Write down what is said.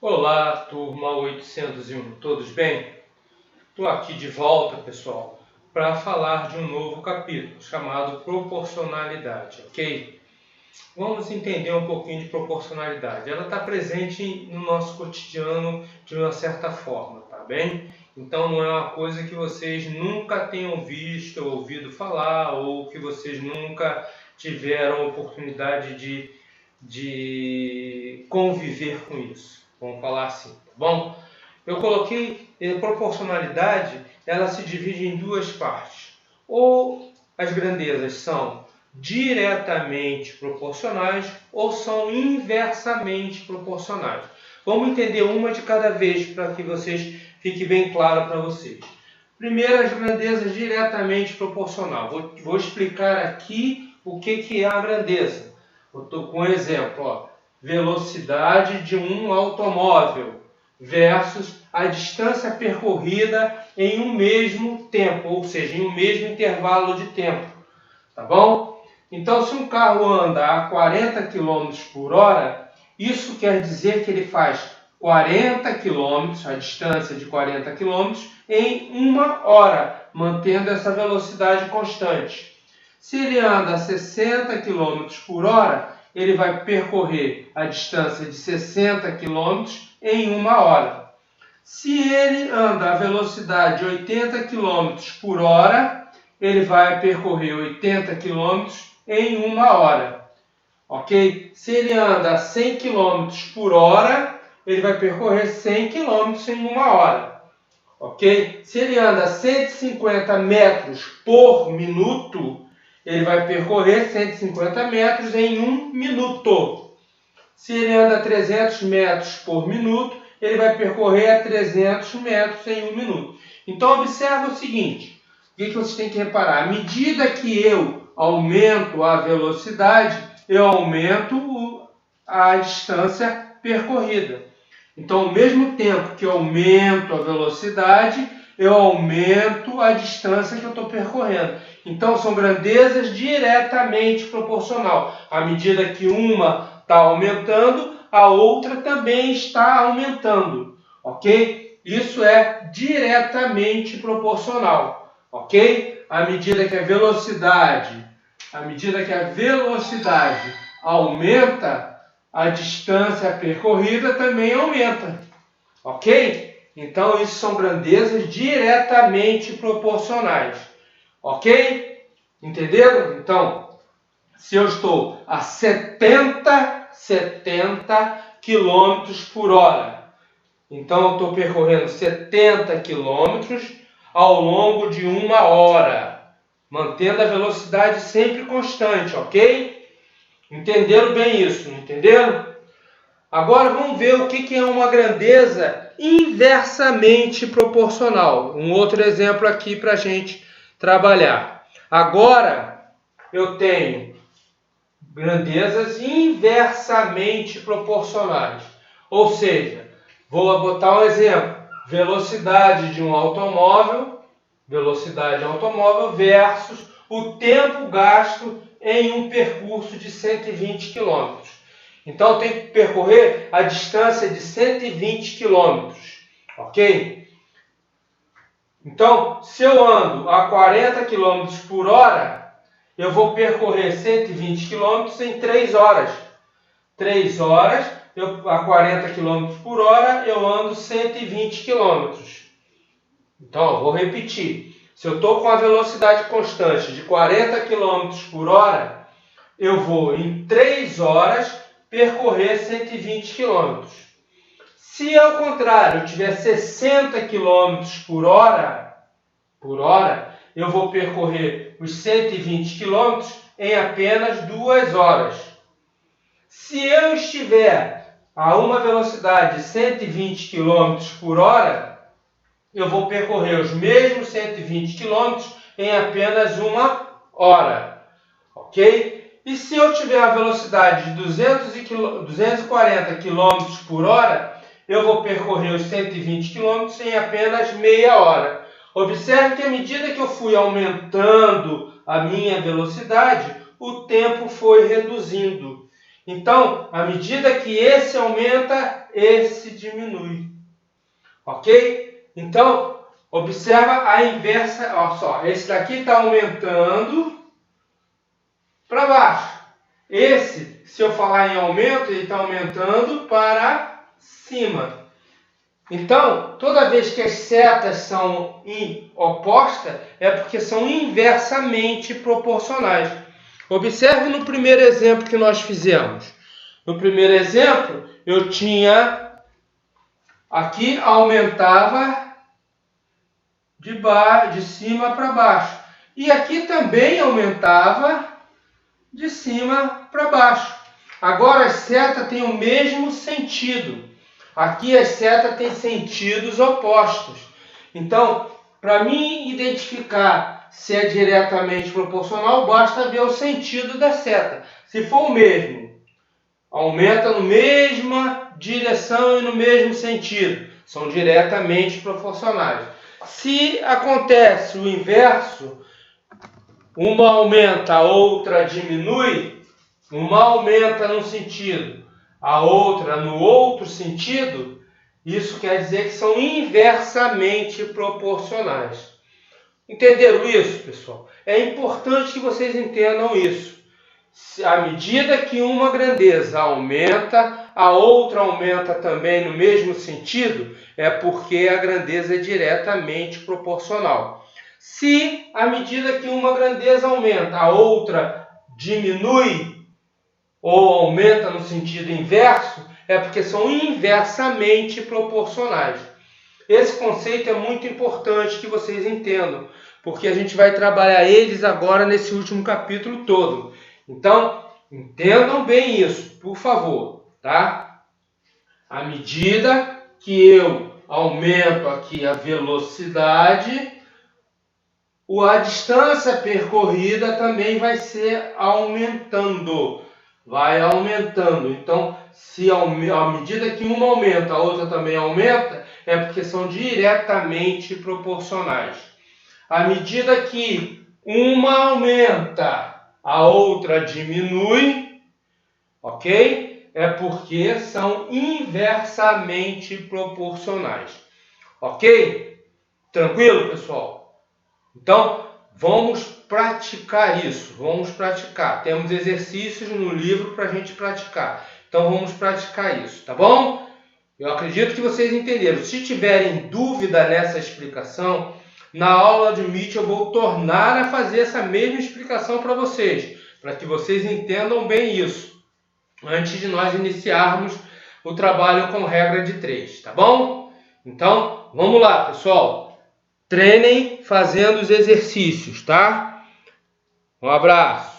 Olá, turma 801, todos bem? Estou aqui de volta, pessoal, para falar de um novo capítulo chamado Proporcionalidade, ok? Vamos entender um pouquinho de proporcionalidade. Ela está presente no nosso cotidiano de uma certa forma, tá bem? Então não é uma coisa que vocês nunca tenham visto ou ouvido falar ou que vocês nunca tiveram oportunidade de conviver com isso. Vamos falar assim, tá bom? Eu coloquei proporcionalidade, ela se divide em duas partes. Ou as grandezas são diretamente proporcionais ou são inversamente proporcionais. Vamos entender uma de cada vez para que fique bem claro para vocês. Primeiro, as grandezas diretamente proporcional. Vou explicar aqui o que é a grandeza. Eu estou com um exemplo, ó. Velocidade de um automóvel versus a distância percorrida em um mesmo tempo, ou seja, em um mesmo intervalo de tempo, tá bom? Então, se um carro anda a 40 km por hora, isso quer dizer que ele faz 40 km, a distância de 40 km, em uma hora, mantendo essa velocidade constante. Se ele anda a 60 km por hora, ele vai percorrer a distância de 60 km em uma hora. Se ele anda a velocidade de 80 km por hora, ele vai percorrer 80 km em uma hora. Ok? Se ele anda a 100 km por hora, ele vai percorrer 100 km em uma hora. Ok? Se ele anda a 150 metros por minuto, ele vai percorrer 150 metros em um minuto. Se ele anda a 300 metros por minuto, ele vai percorrer a 300 metros em um minuto. Então, observa o seguinte, o que vocês têm que reparar? À medida que eu aumento a velocidade, eu aumento a distância percorrida. Então, ao mesmo tempo que eu aumento a velocidade, eu aumento a distância que eu estou percorrendo. Então, são grandezas diretamente proporcional. À medida que uma está aumentando, a outra também está aumentando. Ok? Isso é diretamente proporcional. Ok? À medida que a velocidade aumenta, a distância percorrida também aumenta. Ok? Então, isso são grandezas diretamente proporcionais. Ok? Entenderam? Então, se eu estou a 70 km por hora, então eu estou percorrendo 70 km ao longo de uma hora, mantendo a velocidade sempre constante, ok? Entenderam bem isso, não entenderam? Agora vamos ver o que é uma grandeza inversamente proporcional. Um outro exemplo aqui para a gente trabalhar. Agora eu tenho grandezas inversamente proporcionais. Ou seja, vou botar um exemplo. Velocidade de um automóvel, versus o tempo gasto em um percurso de 120 km. Então, eu tenho que percorrer a distância de 120 km, ok? Então, se eu ando a 40 km por hora, eu vou percorrer 120 km em 3 horas. 3 horas, a 40 km por hora, eu ando 120 km. Então, eu vou repetir. Se eu estou com a velocidade constante de 40 km por hora, eu vou em 3 horas percorrer 120 km. Se ao contrário eu tiver 60 km por hora, eu vou percorrer os 120 km em apenas 2 horas. Se eu estiver a uma velocidade de 120 km por hora, eu vou percorrer os mesmos 120 km em apenas uma hora. Ok? E se eu tiver a velocidade de 240 km por hora, eu vou percorrer os 120 km em apenas meia hora. Observe que à medida que eu fui aumentando a minha velocidade, o tempo foi reduzindo. Então, à medida que esse aumenta, esse diminui. Ok? Então, observa a inversa. Olha só, esse daqui está aumentando para baixo. Esse, se eu falar em aumento, ele está aumentando para cima. Então, toda vez que as setas são opostas, é porque são inversamente proporcionais. Observe no primeiro exemplo que nós fizemos. No primeiro exemplo, eu tinha... Aqui aumentava de cima para baixo. E aqui também aumentava de cima para baixo. Agora as setas têm o mesmo sentido. Aqui as setas têm sentidos opostos. Então, para mim identificar se é diretamente proporcional, basta ver o sentido da seta. Se for o mesmo, aumenta na mesma direção e no mesmo sentido. São diretamente proporcionais. Se acontece o inverso, uma aumenta, a outra diminui, uma aumenta num sentido, a outra no outro sentido, isso quer dizer que são inversamente proporcionais. Entenderam isso, pessoal? É importante que vocês entendam isso. À medida que uma grandeza aumenta, a outra aumenta também no mesmo sentido, é porque a grandeza é diretamente proporcional. Se à medida que uma grandeza aumenta, a outra diminui ou aumenta no sentido inverso, é porque são inversamente proporcionais. Esse conceito é muito importante que vocês entendam, porque a gente vai trabalhar eles agora nesse último capítulo todo. Então, entendam bem isso, por favor, tá? À medida que eu aumento aqui a velocidade, a distância percorrida também vai ser aumentando. Vai aumentando. Então, se à medida que uma aumenta, a outra também aumenta, é porque são diretamente proporcionais. À medida que uma aumenta, a outra diminui, ok? É porque são inversamente proporcionais. Ok? Tranquilo, pessoal? Então, vamos praticar isso. Vamos praticar. Temos exercícios no livro para a gente praticar. Então, vamos praticar isso, tá bom? Eu acredito que vocês entenderam. Se tiverem dúvida nessa explicação, na aula de Meet eu vou tornar a fazer essa mesma explicação para vocês, para que vocês entendam bem isso, antes de nós iniciarmos o trabalho com regra de 3, tá bom? Então, vamos lá, pessoal. Treinem fazendo os exercícios, tá? Um abraço.